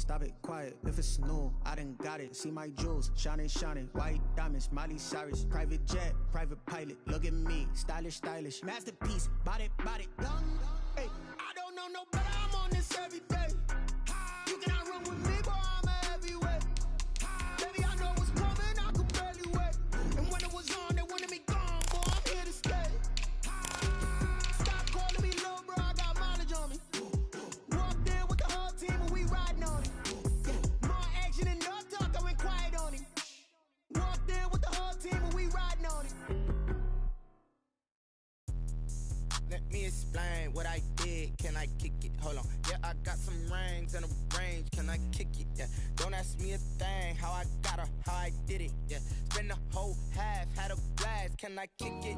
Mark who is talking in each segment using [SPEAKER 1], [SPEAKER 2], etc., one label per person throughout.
[SPEAKER 1] stop it, quiet. If it's new, I done got it. See my jewels, shining, shining. White diamonds, Miley Cyrus. Private jet, private pilot. Look at me, stylish, stylish. Masterpiece, body, body. Hey, I don't know no better. I'm on this every day. You cannot run with me, boy. I'm a heavyweight. Baby, I know what's coming. I could barely wait. And when it was on, they wanted me gone, boy. I'm here to stay. Stop calling me low, bro. I got mileage on me. Walked in with the whole team and we riding on it. Yeah. More action and no talk, I went quiet on him. Walked in with the whole team and we riding on it. Let me explain what I did. Can I kick it? Hold on. Yeah, I got some rings and a range. Can I kick it? Yeah. Don't ask me a thing. How I got her, how I did it. Yeah. Spend the whole half, had a blast. Can I kick it?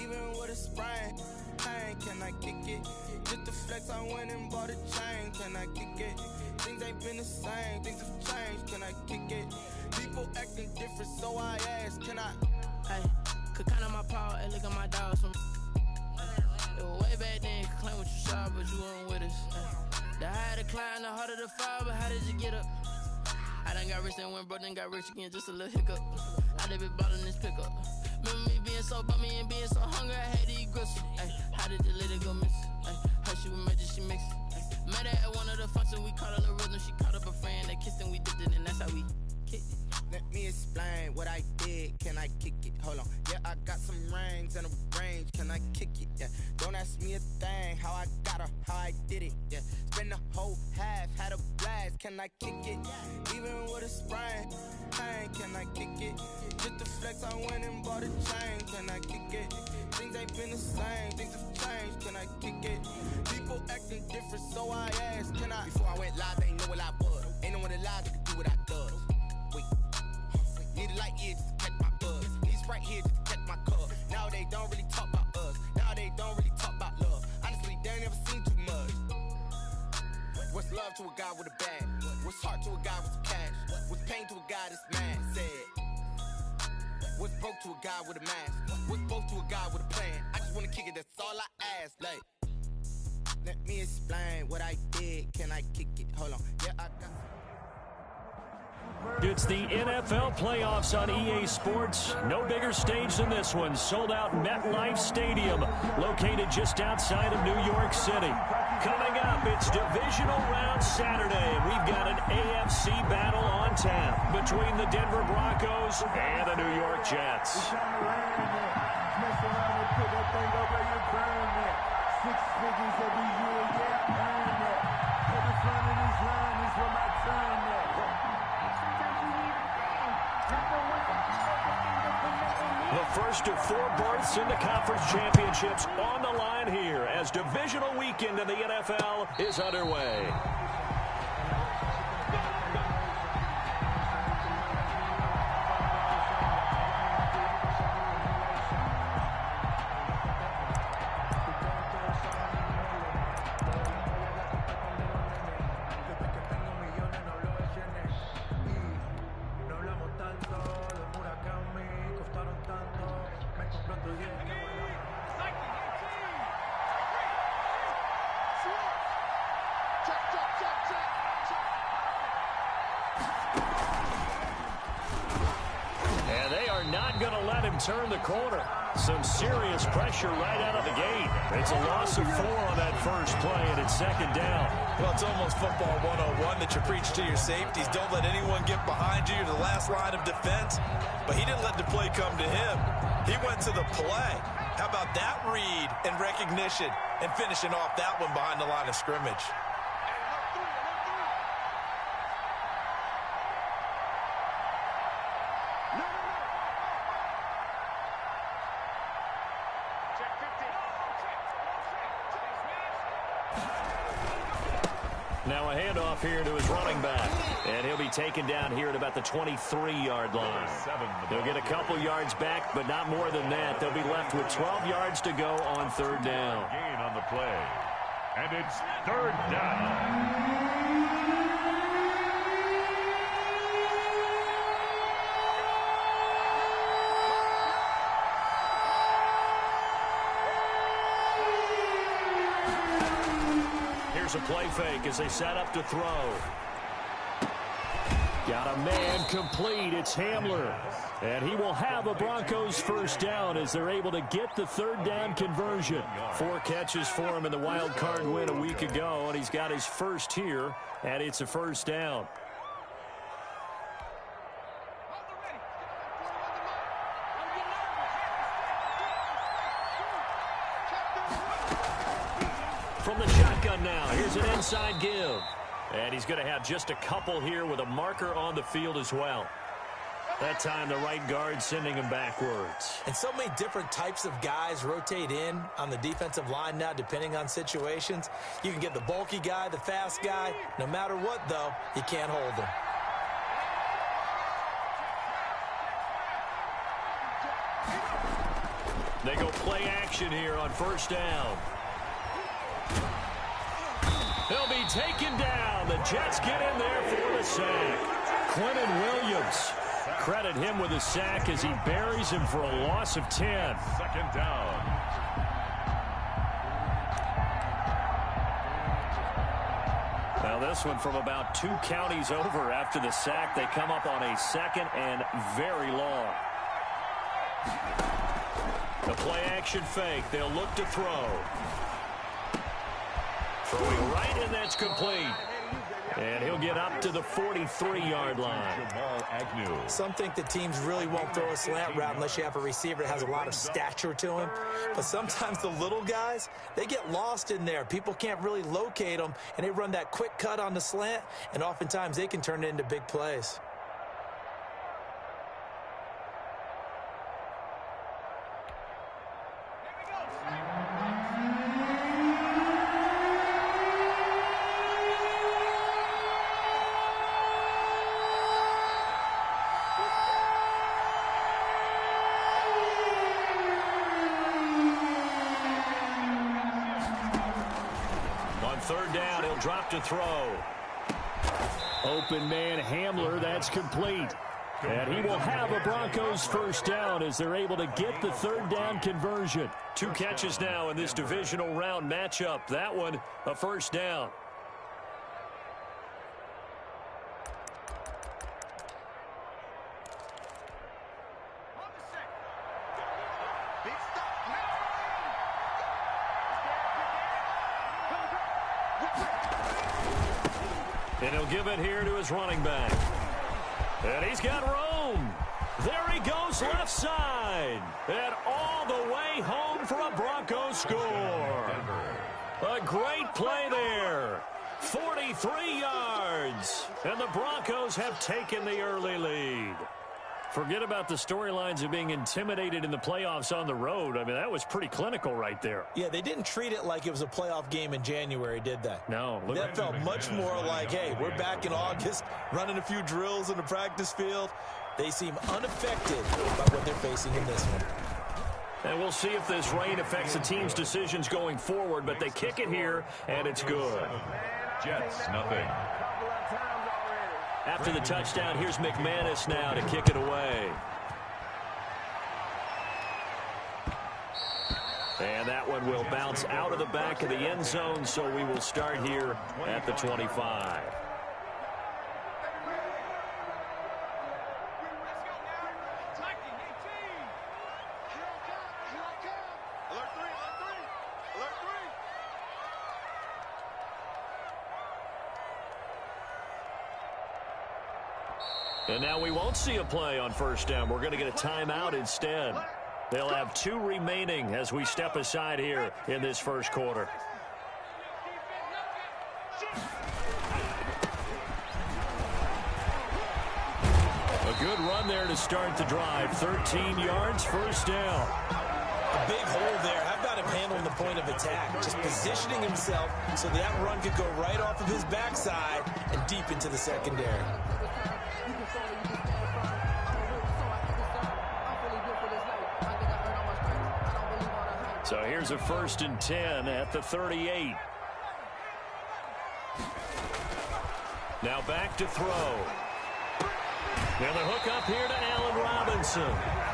[SPEAKER 1] Even with a sprain. Pain, can I kick it? Just the flex, I went and bought a chain. Can I kick it? Things ain't been the same. Things have changed. Can I kick it? People acting different, so I ask. Can I?
[SPEAKER 2] Hey, could count on my power and look at my dogs from. It was way back then, you could claim what you saw, but you weren't with us. The higher the climb, the harder the fall, but how did you get up? I done got rich and went broke, then got rich again, just a little hiccup. I done been ballin' this pickup. Remember me being so bummy and being so hungry, I had to eat gristle. Ay, how did the lady go miss? Ay, her she was magic, she mixed. Met her at one of the functions, we caught her the rhythm, she caught up a friend, they kissed and we dipped it, and that's how we kicked it.
[SPEAKER 1] Let me explain what I did. Can I kick it? Hold on. Yeah, I got some rings and a range. Can I kick it? Yeah. Don't ask me a thing. How I got her, how I did it. Yeah. Spend the whole half, had a blast. Can I kick it? Even with a sprain. Pain, can I kick it? Just the flex, I went and bought a chain. Can I kick it? Things ain't been the same. Things have changed. Can I kick it? People acting different, so I asked. Can I? Before I went live, they ain't know what I was. Ain't no one alive that could do what I does. Wait. Need a light year just to catch my buzz. Need Sprite here just to catch my cup. Now they don't really talk about us. Now they don't really talk about love. Honestly, they ain't never seen too much. What's love to a guy with a bag? What's heart to a guy with some cash? What's pain to a guy that's mad? Said. What's broke to a guy with a mask? What's both to a guy with a plan? I just wanna kick it, that's all I ask. Like, let me explain what I did. Can I kick it? Hold on. Yeah, I got.
[SPEAKER 3] It's the NFL playoffs on EA Sports. No bigger stage than this one. Sold out MetLife Stadium, located just outside of New York City. Coming up, it's divisional round Saturday. We've got an AFC battle on tap between the Denver Broncos and the New York Jets. The first of 4 berths in the conference championships on the line here as divisional weekend in the NFL is underway. Turn the corner. Some serious pressure right out of the gate. It's a loss of 4 on that first play, and it's second down.
[SPEAKER 4] Well, it's almost football 101 that you preach to your safeties. Don't let anyone get behind you. You're the last line of defense. But he didn't let the play come to him. He went to the play. How about that read and recognition and finishing off that one behind the line of scrimmage?
[SPEAKER 3] Now a handoff here to his running back. And he'll be taken down here at about the 23-yard line. They'll get a couple yards back, but not more than that. They'll be left with 12 yards to go on third down.
[SPEAKER 5] Gain on the play. And it's third down.
[SPEAKER 3] Here's a play fake as they set up to throw. Got a man complete. It's Hamler. And he will have a Broncos first down as they're able to get the third down conversion. 4 catches for him in the wild card win a week ago, and he's got his first here, and it's a first down. From the shotgun now, here's an inside give. And he's going to have just a couple here with a marker on the field as well. That time the right guard sending him backwards.
[SPEAKER 4] And so many different types of guys rotate in on the defensive line now depending on situations. You can get the bulky guy, the fast guy. No matter what, though, you can't hold him.
[SPEAKER 3] They go play action here on first down. He'll be taken down. The Jets get in there for the sack. Quentin Williams. Credit him with a sack as he buries him for a loss of 10.
[SPEAKER 5] Second down.
[SPEAKER 3] Now this one from about 2 counties over after the sack. They come up on a second and very long. The play action fake. They'll look to throw. Throwing right, and that's complete. And he'll get up to the 43-yard line.
[SPEAKER 4] Some think the teams really won't throw a slant route unless you have a receiver that has a lot of stature to him. But sometimes the little guys, they get lost in there. People can't really locate them, and they run that quick cut on the slant, and oftentimes they can turn it into big plays.
[SPEAKER 3] Third down, he'll drop to throw. Open man Hamler, that's complete. And he will have a Broncos first down as they're able to get the third down conversion. 2 catches now in this divisional round matchup. That one, a first down. And he'll give it here to his running back. And he's got room. There he goes left side. And all the way home for a Broncos score. A great play there. 43 yards. And the Broncos have taken the early lead. Forget about the storylines of being intimidated in the playoffs on the road. I mean, that was pretty clinical right there.
[SPEAKER 4] Yeah, they didn't treat it like it was a playoff game in January, did they?
[SPEAKER 3] No.
[SPEAKER 4] That felt much more like, hey, we're back in August, running a few drills in the practice field. They seem unaffected by what they're facing in this one.
[SPEAKER 3] And we'll see if this rain affects the team's decisions going forward, but they kick it here, and it's good.
[SPEAKER 5] Jets, nothing.
[SPEAKER 3] After the touchdown, here's McManus now to kick it away. And that one will bounce out of the back of the end zone, so we will start here at the 25. And now we won't see a play on first down. We're going to get a timeout instead. They'll have 2 remaining as we step aside here in this first quarter. A good run there to start the drive. 13 yards, first down.
[SPEAKER 4] A big hole there. How about him handling the point of attack? Just positioning himself so that run could go right off of his backside and deep into the secondary.
[SPEAKER 3] So here's a 1st and 10 at the 38. Now back to throw. Now the hook up here to Allen Robinson.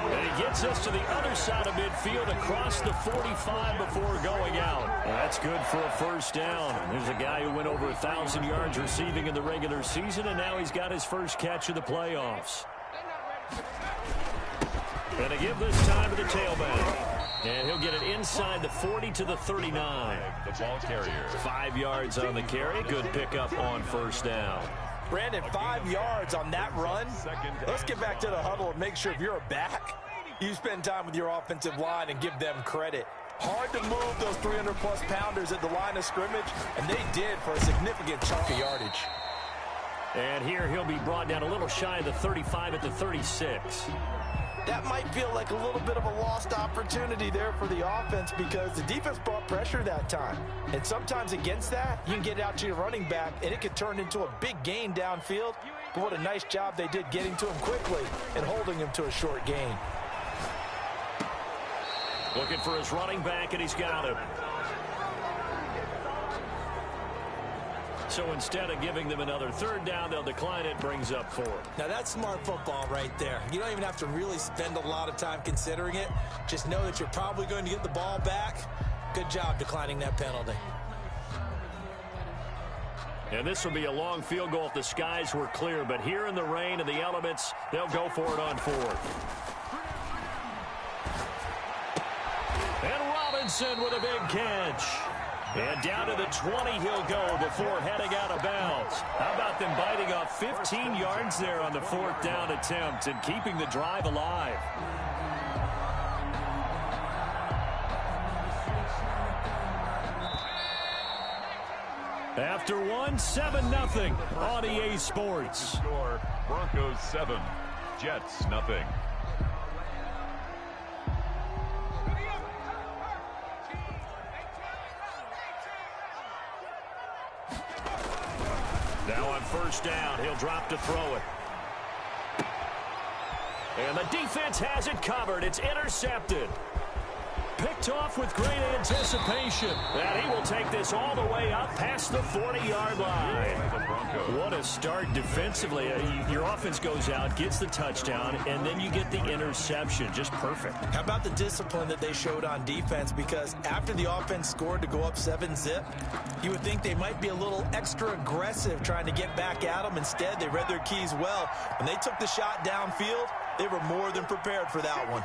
[SPEAKER 3] And he gets us to the other side of midfield across the 45 before going out. That's good for a first down. There's a guy who went over 1,000 yards receiving in the regular season, and now he's got his first catch of the playoffs. And they give this time to the tailback. And he'll get it inside the 40 to the 39.
[SPEAKER 5] The ball carrier.
[SPEAKER 3] 5 yards on the carry. Good pickup on first down.
[SPEAKER 4] Brandon, 5 yards on that run. Let's get back to the huddle and make sure if you're a back, you spend time with your offensive line and give them credit. Hard to move those 300-plus pounders at the line of scrimmage, and they did for a significant chunk of yardage.
[SPEAKER 3] And here he'll be brought down a little shy of the 35 at the 36.
[SPEAKER 4] That might feel like a little bit of a lost opportunity there for the offense because the defense brought pressure that time. And sometimes against that, you can get out to your running back, and it could turn into a big gain downfield. But what a nice job they did getting to him quickly and holding him to a short gain.
[SPEAKER 3] Looking for his running back, and he's got him. So instead of giving them another third down, they'll decline it, brings up 4.
[SPEAKER 4] Now that's smart football right there. You don't even have to really spend a lot of time considering it. Just know that you're probably going to get the ball back. Good job declining that penalty.
[SPEAKER 3] And this will be a long field goal if the skies were clear. But here in the rain and the elements, they'll go for it on 4th. And Robinson with a big catch. And down to the 20 he'll go before heading out of bounds. How about them biting off 15 yards there on the 4th down attempt and keeping the drive alive? After 7-0 on EA Sports.
[SPEAKER 5] Score, Broncos 7, Jets nothing.
[SPEAKER 3] Now on first down, he'll drop to throw it. And the defense has it covered. It's intercepted. Picked off with great anticipation. And he will take this all the way up past the 40-yard line. What a start defensively. Your offense goes out, gets the touchdown, and then you get the interception. Just perfect.
[SPEAKER 4] How about the discipline that they showed on defense? Because after the offense scored to go up 7-zip, you would think they might be a little extra aggressive trying to get back at them. Instead, they read their keys well. When they took the shot downfield, they were more than prepared for that one.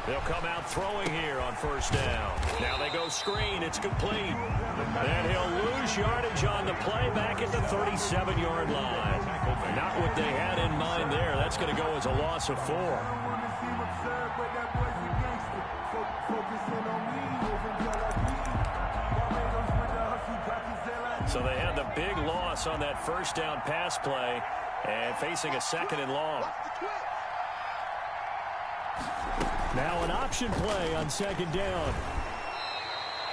[SPEAKER 3] They'll come out throwing here on first down. Now they go screen. It's complete. And he'll lose yardage on the play back at the 37-yard line. Not what they had in mind there. That's going to go as a loss of 4. So they had the big loss on that first down pass play and facing a 2nd and long. Now an option play on 2nd down.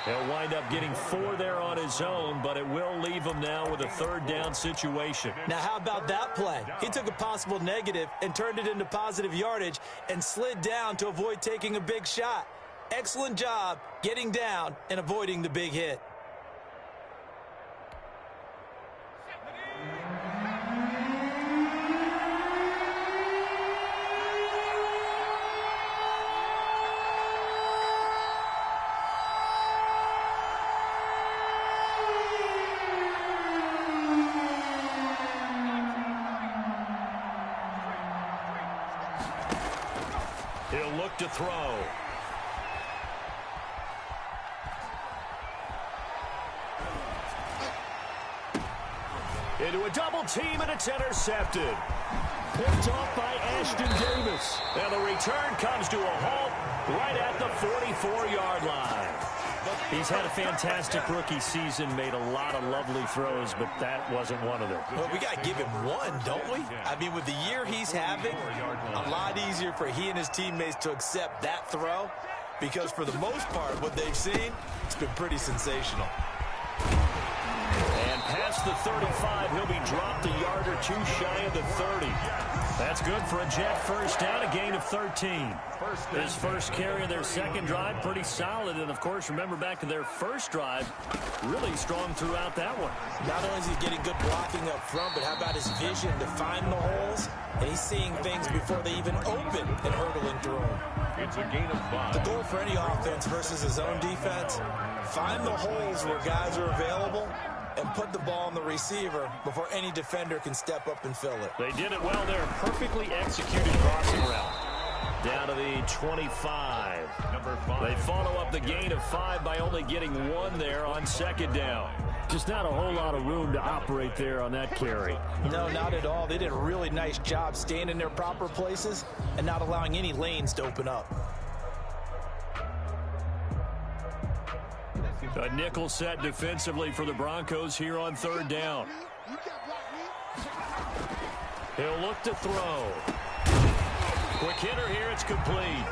[SPEAKER 3] He'll wind up getting 4 there on his own, but it will leave him now with a 3rd down situation.
[SPEAKER 4] Now how about that play? He took a possible negative and turned it into positive yardage and slid down to avoid taking a big shot. Excellent job getting down and avoiding the big hit.
[SPEAKER 3] He'll look to throw. Into a double team, and it's intercepted. Picked off by Ashton Davis. And the return comes to a halt right at the 44-yard line. He's had a fantastic rookie season, made a lot of lovely throws, but that wasn't one of them.
[SPEAKER 4] Well, we got to give him one, don't we? I mean, with the year he's having, a lot easier for he and his teammates to accept that throw because for the most part, what they've seen, it's been pretty sensational.
[SPEAKER 3] And pass past the 35. He'll be dropped a yard or two shy of the 30. That's good for a Jet first down, a gain of 13. His first carry of their second drive, pretty solid. And, of course, remember back to their first drive, really strong throughout that one.
[SPEAKER 4] Not only is he getting good blocking up front, but how about his vision to find the holes? And he's seeing things before they even open and hurdling through them.
[SPEAKER 5] It's a gain of 5.
[SPEAKER 4] The goal for any offense versus his own defense, find the holes where guys are available and put the ball on the receiver before any defender can step up and fill it.
[SPEAKER 3] They did it well there. Perfectly executed crossing route. Down to the 25.
[SPEAKER 5] Number 5.
[SPEAKER 3] They follow up the gain of 5 by only getting 1 there on second down. Just not a whole lot of room to operate there on that carry.
[SPEAKER 4] No, not at all. They did a really nice job staying in their proper places and not allowing any lanes to open up.
[SPEAKER 3] A nickel set defensively for the Broncos here on third down. He'll look to throw. Quick hitter here, it's complete.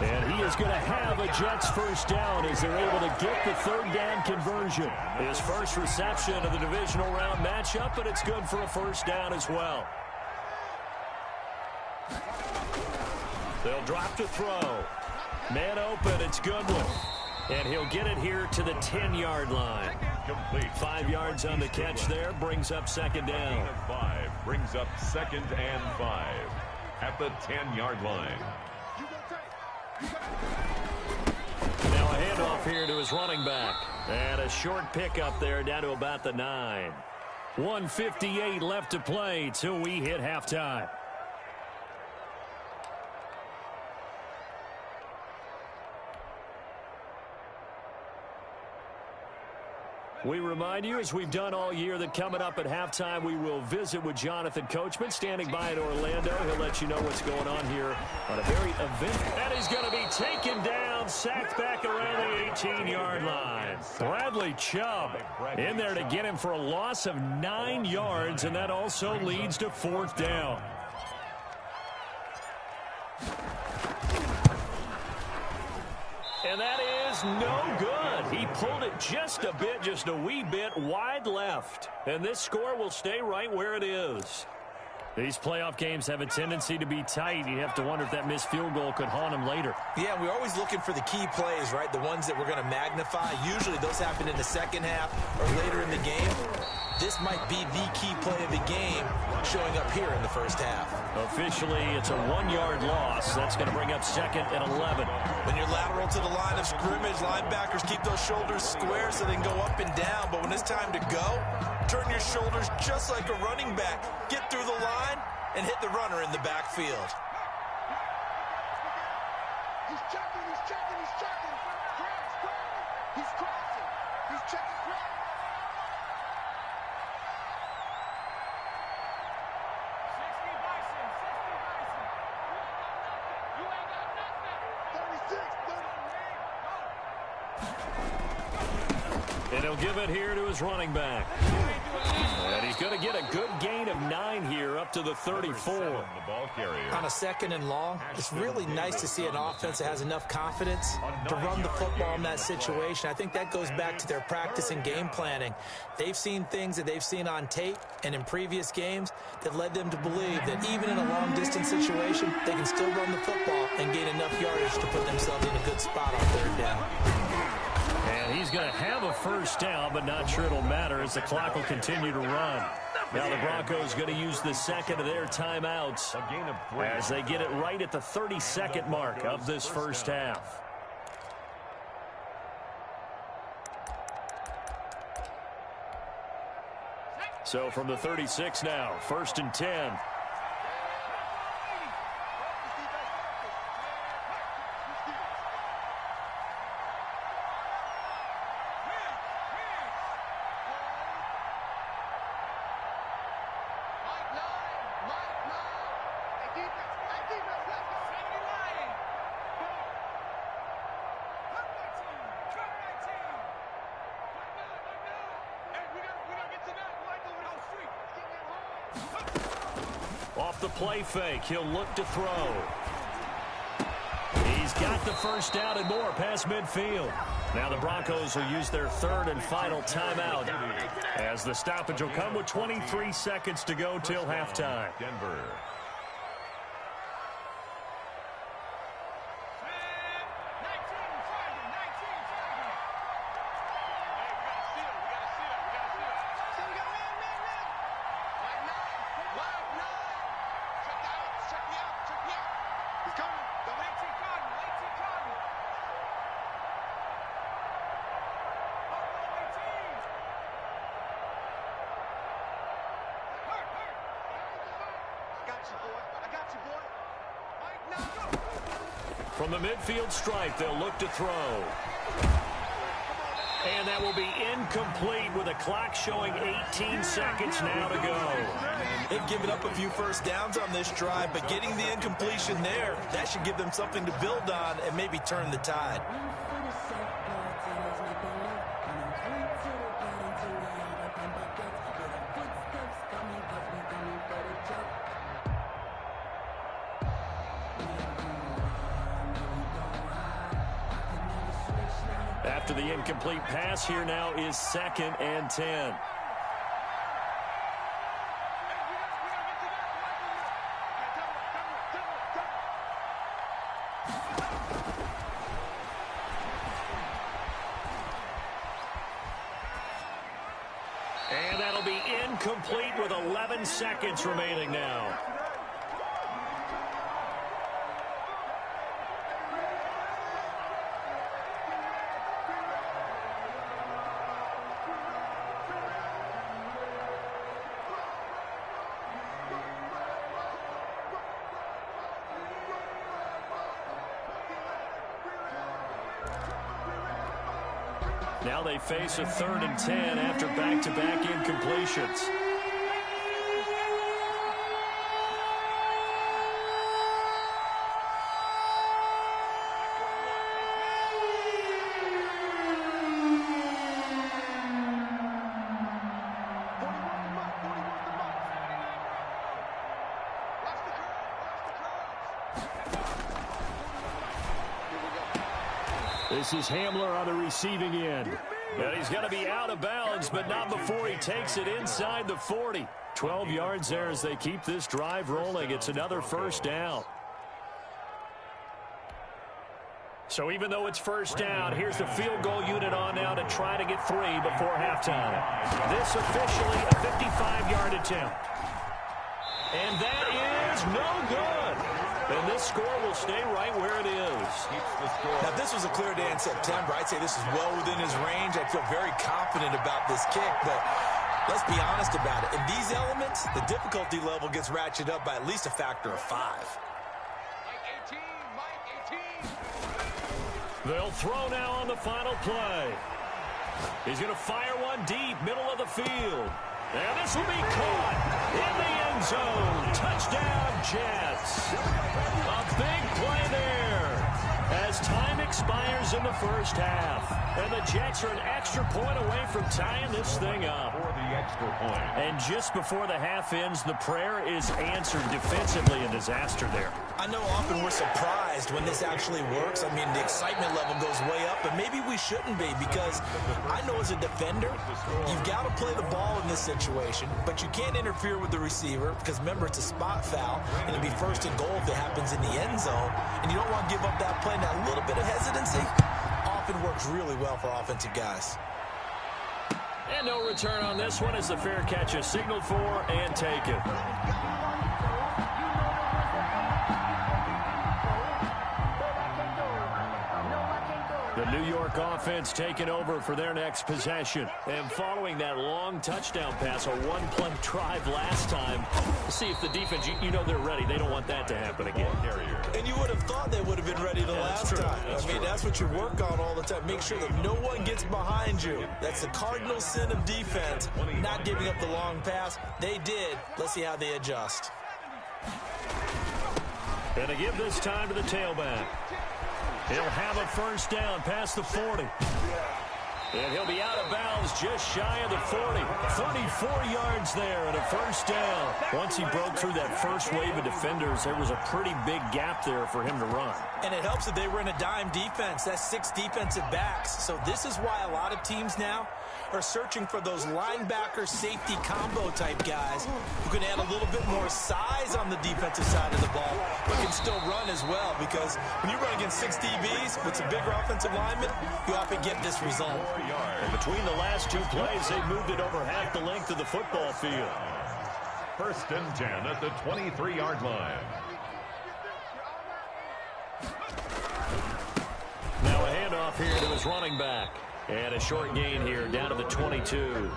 [SPEAKER 3] And he is going to have a Jets first down as they're able to get the third down conversion. His first reception of the divisional round matchup, but it's good for a first down as well. They'll drop to throw. Man open, it's Goodwin. And he'll get it here to the 10-yard line.
[SPEAKER 5] Complete.
[SPEAKER 3] 5 yards on the catch there, brings up second down.
[SPEAKER 5] Gain of 5 brings up 2nd and 5 at the 10-yard line.
[SPEAKER 3] Now a handoff here to his running back. And a short pickup there down to about the 9. 1:58 left to play till we hit halftime. We remind you, as we've done all year, that coming up at halftime, we will visit with Jonathan Coachman, standing by in Orlando. He'll let you know what's going on here on a very eventful. And he's going to be taken down, sacked back around the 18-yard line. Bradley Chubb in there to get him for a loss of 9 yards, and that also leads to 4th down. And that is no good. He pulled it just a bit, just a wee bit wide left. And this score will stay right where it is. These playoff games have a tendency to be tight. You have to wonder if that missed field goal could haunt him later.
[SPEAKER 4] Yeah, we're always looking for the key plays, right? The ones that we're going to magnify. Usually those happen in the second half or later in the game. This might be the key play of the game showing up here in the first half.
[SPEAKER 3] Officially, it's a 1-yard loss. That's going to bring up 2nd and 11.
[SPEAKER 4] When you're lateral to the line of scrimmage, linebackers keep those shoulders square so they can go up and down. But when it's time to go, turn your shoulders just like a running back. Get through the line and hit the runner in the backfield.
[SPEAKER 6] He's checking, he's checking, he's checking. He's crossing. He's checking cross.
[SPEAKER 3] And he'll give it here to his running back. And he's going to get a good gain of 9 here up to the 34.
[SPEAKER 5] The ball carrier.
[SPEAKER 4] On a 2nd and long, it's really nice to see an offense that has enough confidence to run the football in that situation. I think that goes back to their practice and game planning. They've seen things that they've seen on tape and in previous games that led them to believe that even in a long-distance situation, they can still run the football and gain enough yardage to put themselves in a good spot on 3rd down.
[SPEAKER 3] And he's going to have a first down, but not sure it'll matter as the clock will continue to run. Now the Broncos going to use the second of their timeouts
[SPEAKER 5] A gain of 3.
[SPEAKER 3] as they get it right at the 32nd mark of this first half. So from the 36 now, 1st and 10. Off the play fake, he'll look to throw. He's got the first down and more past midfield. Now the Broncos will use their third and final timeout as the stoppage will come with 23 seconds to go till halftime.
[SPEAKER 5] Denver.
[SPEAKER 3] From the midfield stripe, they'll look to throw. And that will be incomplete with a clock showing 18 seconds now to go.
[SPEAKER 4] They've given up a few first downs on this drive, but getting the incompletion there, that should give them something to build on and maybe turn the tide.
[SPEAKER 3] After the incomplete pass, here now is 2nd and 10. And that'll be incomplete with 11 seconds remaining now. Now they face a 3rd and 10 after back-to-back incompletions. This is Hamler on the receiving end. And he's going to be out of bounds, but not before he takes it inside the 40. 12 yards there as they keep this drive rolling. It's another first down. So even though it's first down, here's the field goal unit on now to try to get 3 before halftime. This officially a 55-yard attempt. And that is no good. And this score will stay right where it is.
[SPEAKER 4] Now, if this was a clear day in September, I'd say this is well within his range. I feel very confident about this kick, but let's be honest about it. In these elements, the difficulty level gets ratcheted up by at least a factor of 5.
[SPEAKER 6] Mike 18, Mike 18.
[SPEAKER 3] They'll throw now on the final play. He's going to fire one deep, middle of the field. And this will be caught in the end zone. Touchdown, Jets. A big play there as time expires in the first half. And the Jets are an extra point away from tying this thing up.
[SPEAKER 5] For the extra point.
[SPEAKER 3] And just before the half ends, the prayer is answered defensively. A disaster there.
[SPEAKER 4] I know often we're surprised when this actually works. I mean, the excitement level goes way up, but maybe we shouldn't be, because I know as a defender, you've got to play the ball in this situation, but you can't interfere with the receiver because, remember, it's a spot foul, and it'll be 1st and goal if it happens in the end zone, and you don't want to give up that play. Now, a little bit of hesitancy often works really well for offensive guys.
[SPEAKER 3] And no return on this one as the fair catch is signaled for and taken. The New York offense taking over for their next possession. And following that long touchdown pass, a one-play drive last time, we'll see if the defense, you know they're ready. They don't want that to happen again.
[SPEAKER 4] And you would have thought they would have been ready the last time. That's what you work on all the time. Make sure that no one gets behind you. That's the cardinal sin of defense, not giving up the long pass. They did. Let's see how they adjust.
[SPEAKER 3] And to give this time to the tailback. He'll have a first down past the 40. And he'll be out of bounds just shy of the 40. 34 yards there and a first down. Once he broke through that first wave of defenders, there was a pretty big gap there for him to run.
[SPEAKER 4] And it helps that they were in a dime defense. That's 6 defensive backs. So this is why a lot of teams now are searching for those linebacker safety combo type guys who can add a little bit more size on the defensive side of the ball, but can still run as well, because when you run against 6 DBs with some bigger offensive linemen, you often get this result.
[SPEAKER 3] And between the last 2 plays, they moved it over half the length of the football field.
[SPEAKER 5] 1st and 10 at the 23-yard line.
[SPEAKER 3] Now a handoff here to his running back. And a short gain here down to the 22.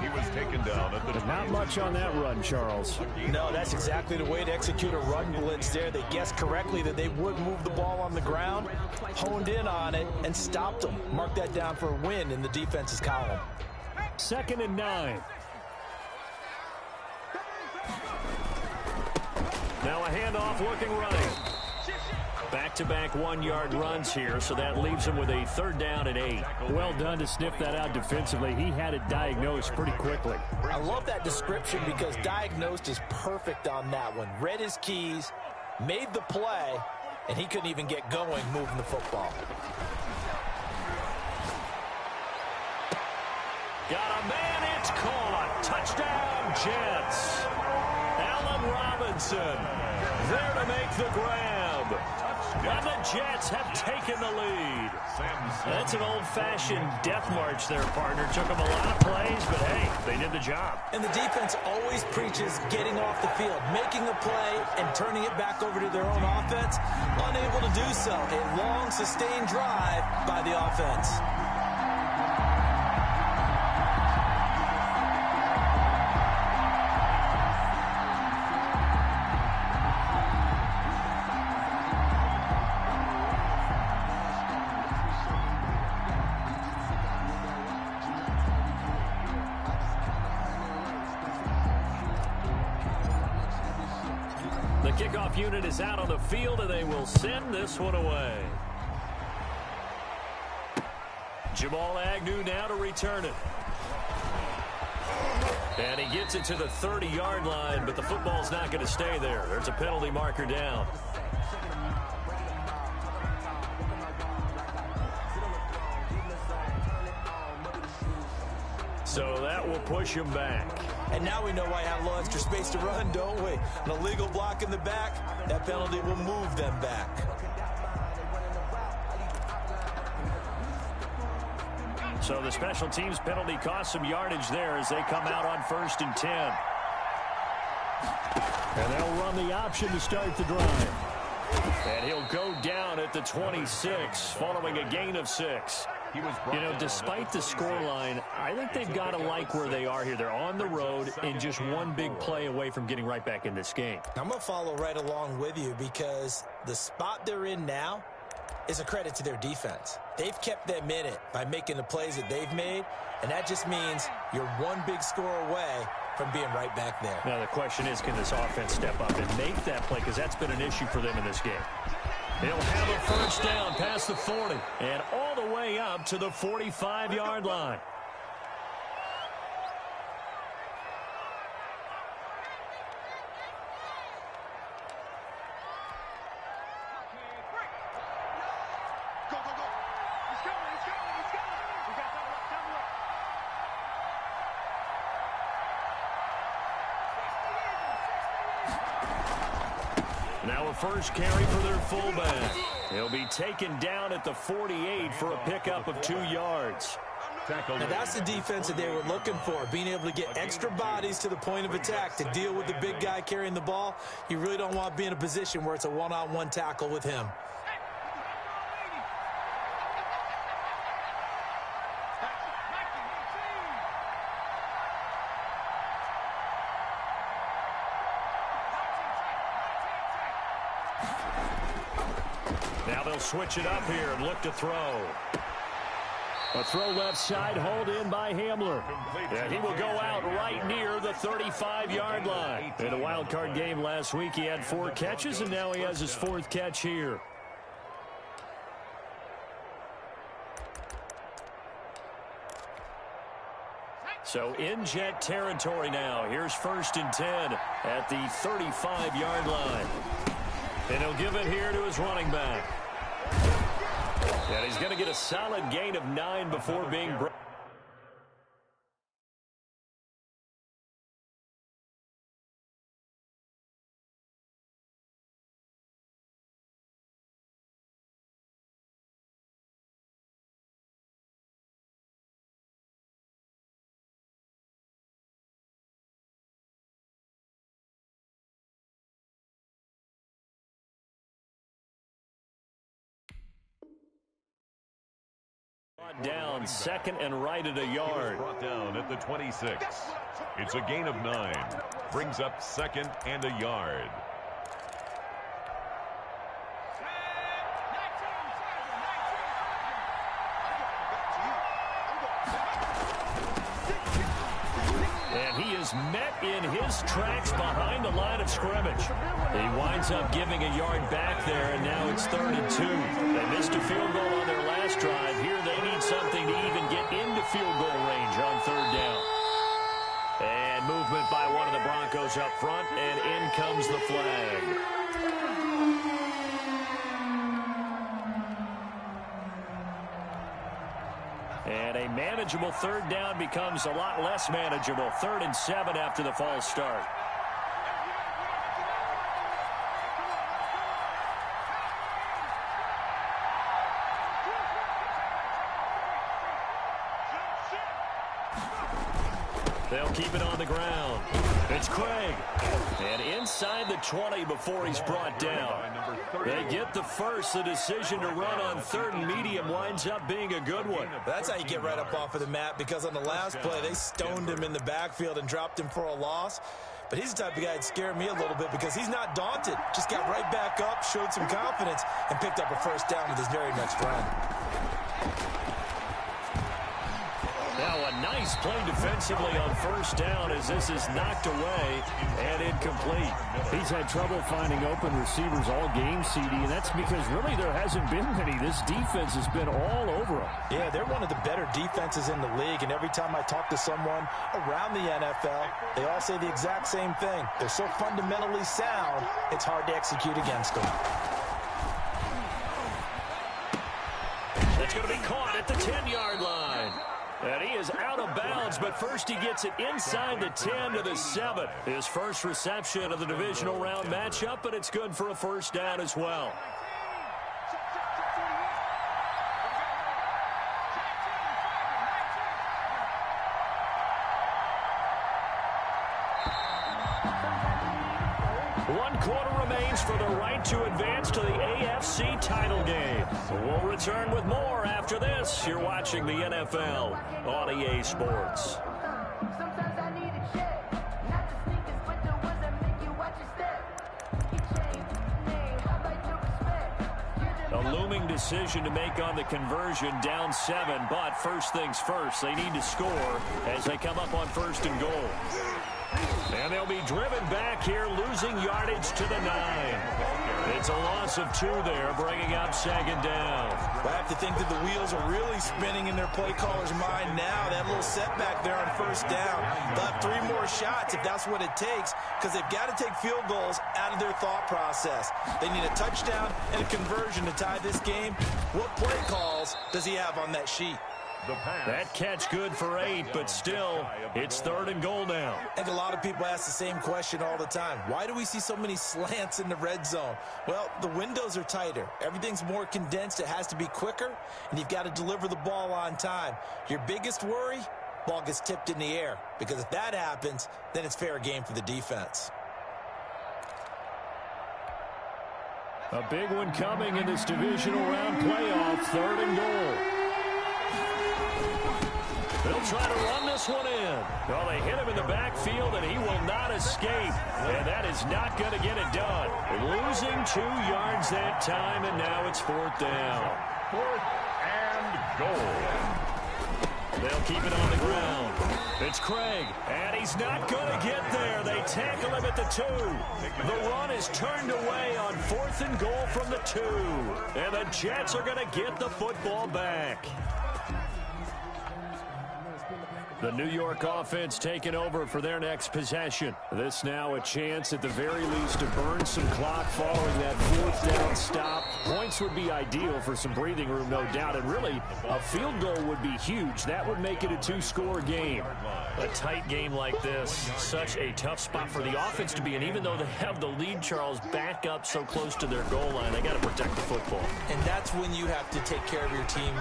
[SPEAKER 5] He was taken down at the
[SPEAKER 3] Not much on that run, Charles.
[SPEAKER 4] No, that's exactly the way to execute a run blitz there. They guessed correctly that they would move the ball on the ground, honed in on it, and stopped them. Mark that down for a win in the defense's column.
[SPEAKER 3] 2nd and 9. Now a handoff looking right. Back-to-back 1-yard runs here, so that leaves him with a 3rd down and 8. Well done to sniff that out defensively. He had it diagnosed pretty quickly.
[SPEAKER 4] I love that description because diagnosed is perfect on that one. Read his keys, made the play, and he couldn't even get going moving the football.
[SPEAKER 3] Got a man, it's caught. Touchdown, Jets. Allen Robinson there to make the grab. And the Jets have taken the lead. That's an old-fashioned death march there, partner. Took them a lot of plays, but hey, they did the job.
[SPEAKER 4] And the defense always preaches getting off the field, making a play, and turning it back over to their own offense. Unable to do so. A long, sustained drive by the offense.
[SPEAKER 3] The kickoff unit is out on the field, and they will send this one away. Jamal Agnew now to return it. And he gets it to the 30-yard line, but the football's not going to stay there. There's a penalty marker down. So that will push him back.
[SPEAKER 4] And now we know why I have a little extra space to run, don't we? An illegal block in the back, that penalty will move them back.
[SPEAKER 3] So the special teams penalty cost some yardage there as they come out on 1st and 10. And they'll run the option to start the drive. And he'll go down at the 26 following a gain of 6. You know, despite the scoreline, I think they've got to like where they are here. They're on the road and just one big play away from getting right back in this game.
[SPEAKER 4] I'm going to follow right along with you because the spot they're in now is a credit to their defense. They've kept them in it by making the plays that they've made, and that just means you're one big score away from being right back there.
[SPEAKER 3] Now the question is, can this offense step up and make that play, because that's been an issue for them in this game. He'll have a first down past the 40 and all the way up to the 45-yard line.
[SPEAKER 6] Go, go, go. He's coming, he's coming, he's coming. We got double up.
[SPEAKER 3] Now a first carry for their fullback. He'll be taken down at the 48 for a pickup of 2 yards.
[SPEAKER 4] Now that's the defense that they were looking for, being able to get extra bodies to the point of attack to deal with the big guy carrying the ball. You really don't want to be in a position where it's a one-on-one tackle with him.
[SPEAKER 3] Now they'll switch it up here and look to throw. A throw left side, hauled in by Hamler. And he will go out right near the 35-yard line. In a wild card game last week, he had 4 catches, and now he has his 4th catch here. So in Jet territory now. Here's 1st and 10 at the 35-yard line. And he'll give it here to his running back. And he's going to get a solid gain of 9 before being brought. Down, 2nd and right at a yard.
[SPEAKER 5] Brought down at the 26. It's a gain of 9. Brings up 2nd and a yard.
[SPEAKER 3] And he is met in his tracks behind the line of scrimmage. He winds up giving a yard back there, and now it's 3rd and 2. They missed a field goal on their last drive. Here they need something to even get into field goal range on 3rd down. And movement by one of the Broncos up front, and in comes the flag. And a manageable 3rd down becomes a lot less manageable. 3rd and 7 after the false start. They'll keep it on the ground. It's Craig. And inside the 20 before he's brought down. They get the first. The decision to run on 3rd and medium winds up being a good one.
[SPEAKER 4] That's how you get right up off of the mat, because on the last play, they stoned him in the backfield and dropped him for a loss. But he's the type of guy that scared me a little bit because he's not daunted. Just got right back up, showed some confidence, and picked up a 1st down with his very next run.
[SPEAKER 3] Now a nice play defensively on 1st down as this is knocked away and incomplete.
[SPEAKER 7] He's had trouble finding open receivers all game, CD, and that's because really there hasn't been many. This defense has been all over him.
[SPEAKER 4] Yeah, they're one of the better defenses in the league, and every time I talk to someone around the NFL, they all say the exact same thing. They're so fundamentally sound, it's hard to execute against them.
[SPEAKER 3] That's going to be caught at the 10-yard line. And he is out of bounds, but first he gets it inside the 10 to the 7. His first reception of the divisional round matchup, but it's good for a 1st down as well. One quarter remains for the right to advance to the AFC title game. We'll return with more after this. You're watching the NFL on EA Sports. A looming decision to make on the conversion, down 7, but first things first, they need to score as they come up on 1st and goal. And they'll be driven back here, losing yardage to the 9. It's a loss of 2 there, bringing up 2nd down.
[SPEAKER 4] Well, I have to think that the wheels are really spinning in their play caller's mind now. That little setback there on 1st down. They'll have 3 more shots if that's what it takes, because they've got to take field goals out of their thought process. They need a touchdown and a conversion to tie this game. What play calls does he have on that sheet?
[SPEAKER 3] That catch good for 8, but still, it's 3rd and goal now.
[SPEAKER 4] I think a lot of people ask the same question all the time. Why do we see so many slants in the red zone? Well, the windows are tighter. Everything's more condensed. It has to be quicker, and you've got to deliver the ball on time. Your biggest worry? Ball gets tipped in the air, because if that happens, then it's fair game for the defense.
[SPEAKER 3] A big one coming in this divisional round playoff, 3rd and goal. They'll try to run this one in. Well, they hit him in the backfield, and he will not escape. And that is not going to get it done. Losing 2 yards that time, and now it's 4th down.
[SPEAKER 5] 4th and goal.
[SPEAKER 3] They'll keep it on the ground. It's Craig, and he's not going to get there. They tackle him at the 2. The run is turned away on 4th and goal from the 2. And the Jets are going to get the football back. The New York offense taking over for their next possession. This now a chance at the very least to burn some clock following that fourth down stop. Points would be ideal for some breathing room, no doubt. And really, a field goal would be huge. That would make it a two-score game.
[SPEAKER 7] A tight game like this, such a tough spot for the offense to be in. Even though they have the lead, Charles, back up so close to their goal line, they got to protect the football.
[SPEAKER 4] And that's when you have to take care of your team.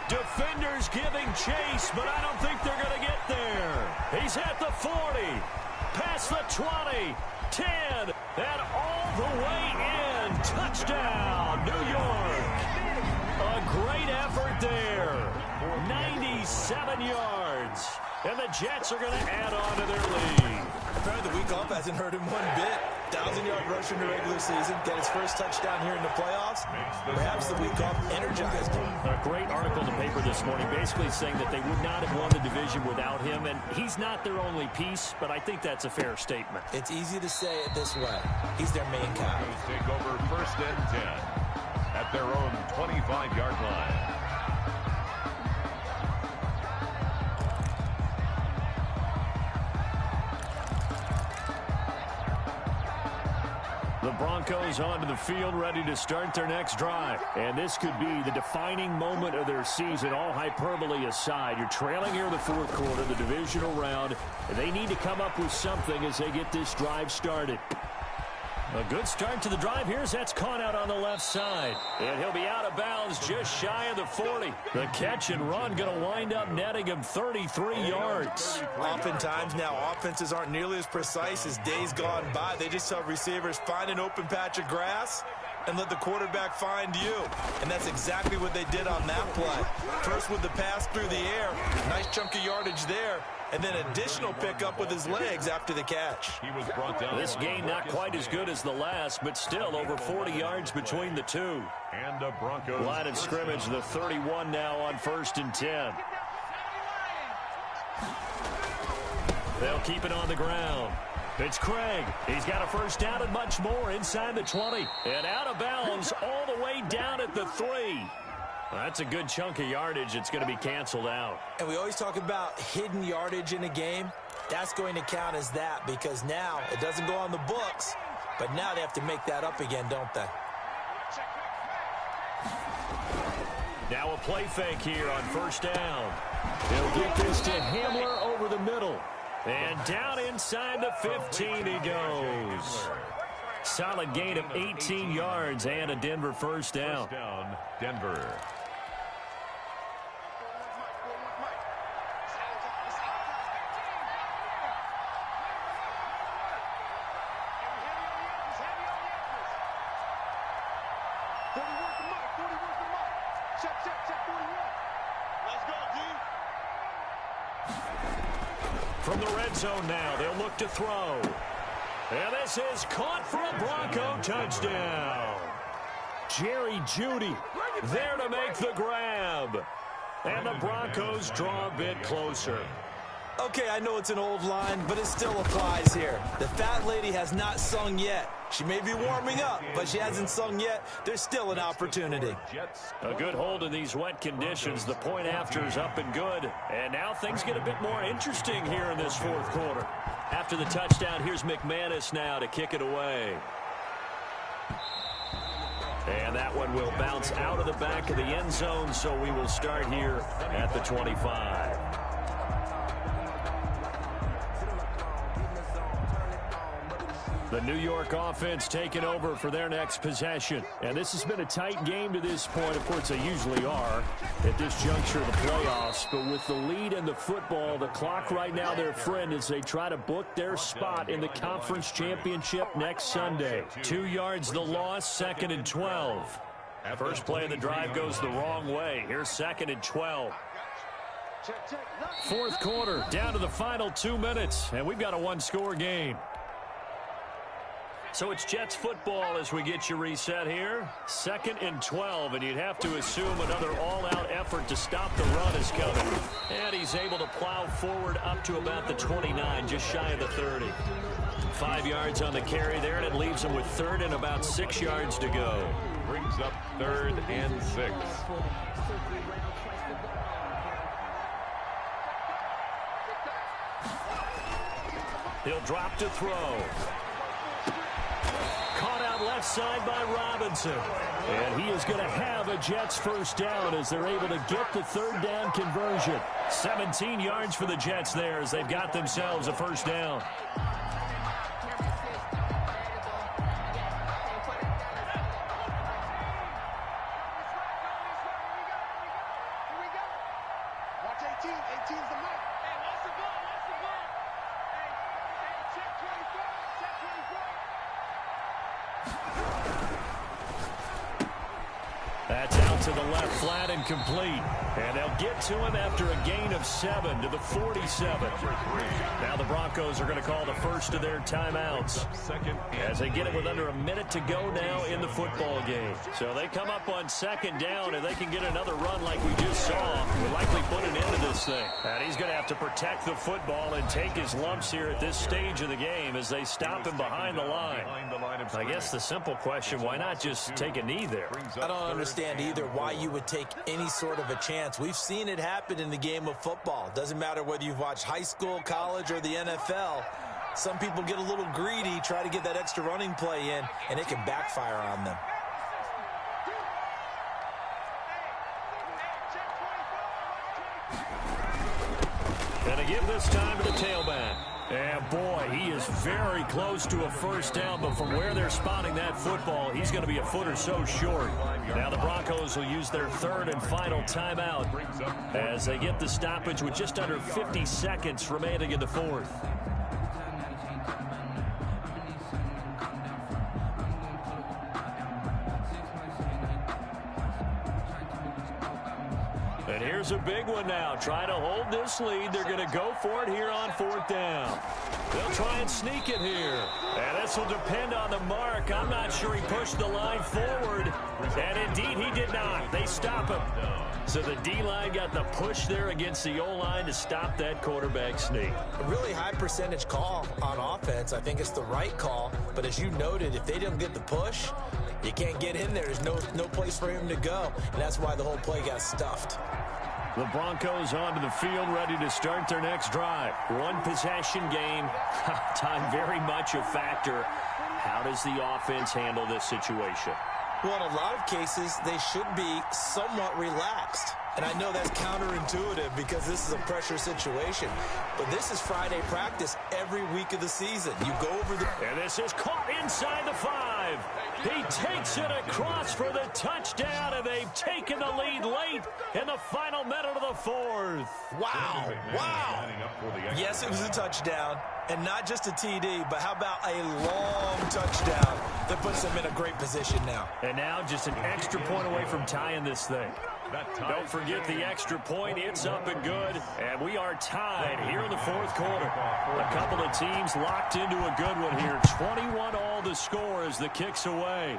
[SPEAKER 3] Defenders giving chase, but I don't think they're going to get there. He's at the 40, past the 20, 10, and all the way in. Touchdown, New York. A great effort there. 97 yards. And the Jets are going to add on to their lead.
[SPEAKER 4] Apparently the week off hasn't hurt him one bit. 1,000-yard rush in the regular season. Get his first touchdown here in the playoffs. Perhaps the week off energized him.
[SPEAKER 3] A great article in the paper this morning basically saying that they would not have won the division without him. And he's not their only piece, but I think that's a fair statement.
[SPEAKER 4] It's easy to say it this way. He's their main guy.
[SPEAKER 5] Take over 1st and 10 at their own 25-yard line.
[SPEAKER 3] The Broncos onto the field, ready to start their next drive. And this could be the defining moment of their season, all hyperbole aside. You're trailing here in the fourth quarter, the divisional round, and they need to come up with something as they get this drive started. A good start to the drive. Here's that's caught out on the left side. And he'll be out of bounds just shy of the 40. The catch and run going to wind up netting him 33 yards.
[SPEAKER 4] Oftentimes now offenses aren't nearly as precise as days gone by. They just have receivers find an open patch of grass and let the quarterback find you. And that's exactly what they did on that play. First with the pass through the air. Nice chunk of yardage there. And then additional pickup with his legs after the catch.
[SPEAKER 5] He was brought down.
[SPEAKER 3] This game not quite as good as the last, but still over 40 yards between the two.
[SPEAKER 5] And the Broncos.
[SPEAKER 3] Line of scrimmage, the 31 now on 1st and 10. They'll keep it on the ground. It's Craig. He's got a first down and much more inside the 20. And out of bounds all the way down at the 3. That's a good chunk of yardage. It's going to be canceled out.
[SPEAKER 4] And we always talk about hidden yardage in a game. That's going to count as that because now it doesn't go on the books, but now they have to make that up again, don't they?
[SPEAKER 3] Now a play fake here on 1st down. He'll get this to Hamler over the middle. And down inside the 15 he goes. Solid gain of 18 yards and a Denver first down.
[SPEAKER 5] First down, Denver.
[SPEAKER 3] From the red zone now, they'll look to throw. And this is caught for a Bronco touchdown. Jerry Jeudy there to make the grab. And the Broncos draw a bit closer.
[SPEAKER 4] Okay, I know it's an old line, but it still applies here. The fat lady has not sung yet. She may be warming up, but she hasn't sung yet. There's still an opportunity.
[SPEAKER 3] A good hold in these wet conditions. The point after is up and good. And now things get a bit more interesting here in this fourth quarter. After the touchdown, here's McManus now to kick it away. And that one will bounce out of the back of the end zone, so we will start here at the 25. The New York offense taking over for their next possession. And this has been a tight game to this point. Of course, they usually are at this juncture of the playoffs. But with the lead in the football, the clock right now their friend as they try to book their spot in the conference championship next Sunday. 2 yards the loss, 2nd and 12. First play of the drive goes the wrong way. Here's 2nd and 12. Fourth quarter, down to the final 2 minutes. And we've got a one-score game. So it's Jets football as we get you reset here. 2nd and 12, and you'd have to assume another all-out effort to stop the run is coming. And he's able to plow forward up to about the 29, just shy of the 30. 5 yards on the carry there, and it leaves him with 3rd and about 6 yards to go.
[SPEAKER 5] Brings up 3rd and 6.
[SPEAKER 3] He'll drop to throw. Caught out left side by Robinson. And he is going to have a Jets first down as they're able to get the third down conversion. 17 yards for the Jets there as they've got themselves a first down. That's out to the left, flat and complete. And they'll get to him after a gain of 7 to the 47. Now the Broncos are going to call the first of their timeouts as they get it with under a minute to go now in the football game. So they come up on second down, and they can get another run like we just saw. We'll likely put an end to this thing. And he's going to have to protect the football and take his lumps here at this stage of the game as they stop him behind the line. I guess the simple question, why not just take a knee there?
[SPEAKER 4] I don't understand either why you would take any sort of a chance. We've seen it happen in the game of football. Doesn't matter whether you've watched high school, college, or the NFL. Some people get a little greedy, try to get that extra running play in, and it can backfire on them.
[SPEAKER 3] And a give this time to the tailback. And boy, he is very close to a first down, but from where they're spotting that football, he's going to be a foot or so short. Now the Broncos will use their third and final timeout as they get the stoppage with just under 50 seconds remaining in the fourth. And here's a big one now. Trying to hold this lead. They're going to go for it here on fourth down. They'll try and sneak it here. And this will depend on the mark. I'm not sure he pushed the line forward. And indeed, he did not. They stop him. So the D-line got the push there against the O-line to stop that quarterback sneak.
[SPEAKER 4] A really high percentage call on offense. I think it's the right call. But as you noted, if they didn't get the push, you can't get in there. There's no place for him to go. And that's why the whole play got stuffed.
[SPEAKER 3] The Broncos onto the field, ready to start their next drive. One possession game. Time very much a factor. How does the offense handle this situation?
[SPEAKER 4] Well, in a lot of cases, they should be somewhat relaxed. And I know that's counterintuitive because this is a pressure situation. But this is Friday practice every week of the season. You go over the...
[SPEAKER 3] And this is caught inside the 5. He takes it across for the touchdown, and they've taken the lead late in the final minute of the fourth.
[SPEAKER 4] Wow. Wow. Yes, it was a touchdown. And not just a TD, but how about a long touchdown that puts them in a great position now.
[SPEAKER 3] And now just an extra point away from tying this thing. Don't forget the extra point. It's up and good. And we are tied here in the fourth quarter. A couple of teams locked into a good one here. 21-all the score as the kick's away.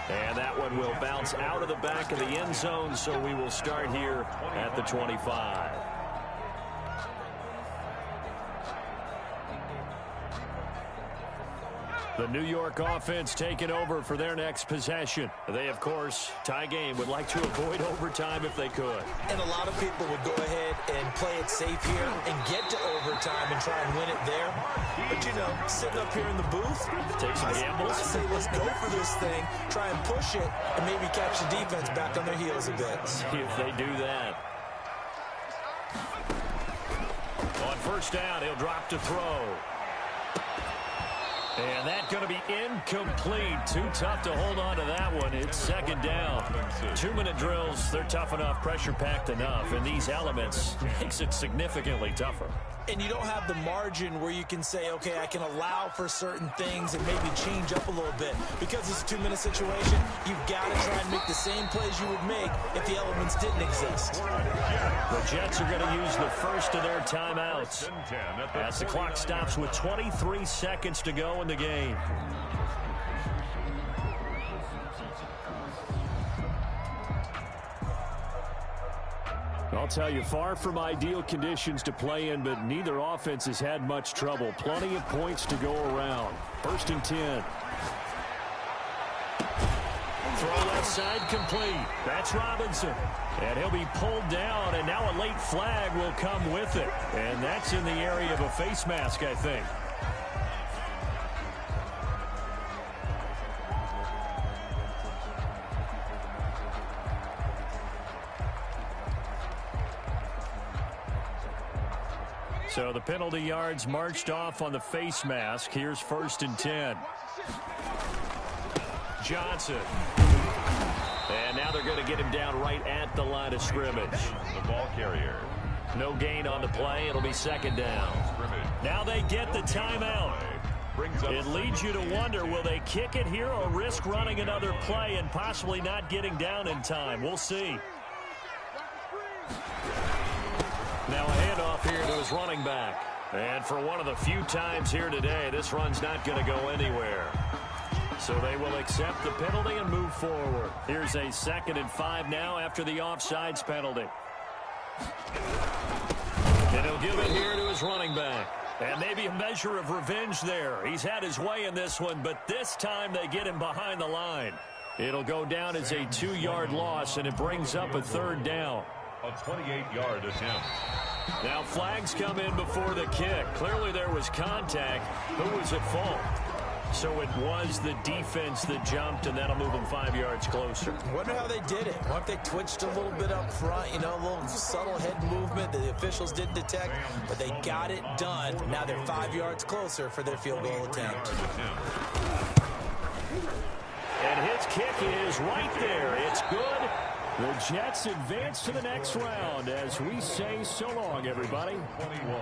[SPEAKER 3] And that one will bounce out of the back of the end zone, so we will start here at the 25. The New York offense taking over for their next possession. They, of course, tie game, would like to avoid overtime if they could.
[SPEAKER 4] And a lot of people would go ahead and play it safe here and get to overtime and try and win it there. But, you know, sitting up here in the booth,
[SPEAKER 3] take some gambles.
[SPEAKER 4] I say let's go for this thing, try and push it, and maybe catch the defense back on their heels a bit.
[SPEAKER 3] See if they do that. On first down, he'll drop to throw. And that's going to be incomplete. Too tough to hold on to that one. It's second down. 2-minute drills, they're tough enough, pressure-packed enough. And these elements makes it significantly tougher.
[SPEAKER 4] And you don't have the margin where you can say, okay, I can allow for certain things and maybe change up a little bit. Because it's a 2-minute situation, you've got to try and make the same plays you would make if the elements didn't exist.
[SPEAKER 3] The Jets are going to use the first of their timeouts as the clock stops with 23 seconds to go in the game. I'll tell you, far from ideal conditions to play in, but neither offense has had much trouble. Plenty of points to go around. First and 10. Throw left side complete. That's Robinson. And he'll be pulled down, and now a late flag will come with it. And that's in the area of a face mask, I think. So the penalty yards marched off on the face mask. Here's 1st and 10. Johnson. And now they're going to get him down right at the line of scrimmage.
[SPEAKER 5] The ball carrier.
[SPEAKER 3] No gain on the play. It'll be 2nd down. Now they get the timeout. It leads you to wonder, will they kick it here or risk running another play and possibly not getting down in time? We'll see. Now a handoff here to his running back. And for one of the few times here today, this run's not going to go anywhere. So they will accept the penalty and move forward. Here's a 2nd and 5 now after the offsides penalty. And he'll give it here to his running back. And maybe a measure of revenge there. He's had his way in this one, but this time they get him behind the line. It'll go down as a 2-yard loss, and it brings up a 3rd down.
[SPEAKER 5] A 28-yard attempt.
[SPEAKER 3] Now flags come in before the kick. Clearly there was contact. Who was at fault? So it was the defense that jumped, and that'll move them 5 yards closer.
[SPEAKER 4] Wonder how they did it. What if they twitched a little bit up front, you know, a little subtle head movement that the officials didn't detect, but they got it done. Now they're 5 yards closer for their field goal attempt.
[SPEAKER 3] And his kick is right there. It's good. The Jets advance to the next round as we say so long, everybody.
[SPEAKER 5] 21.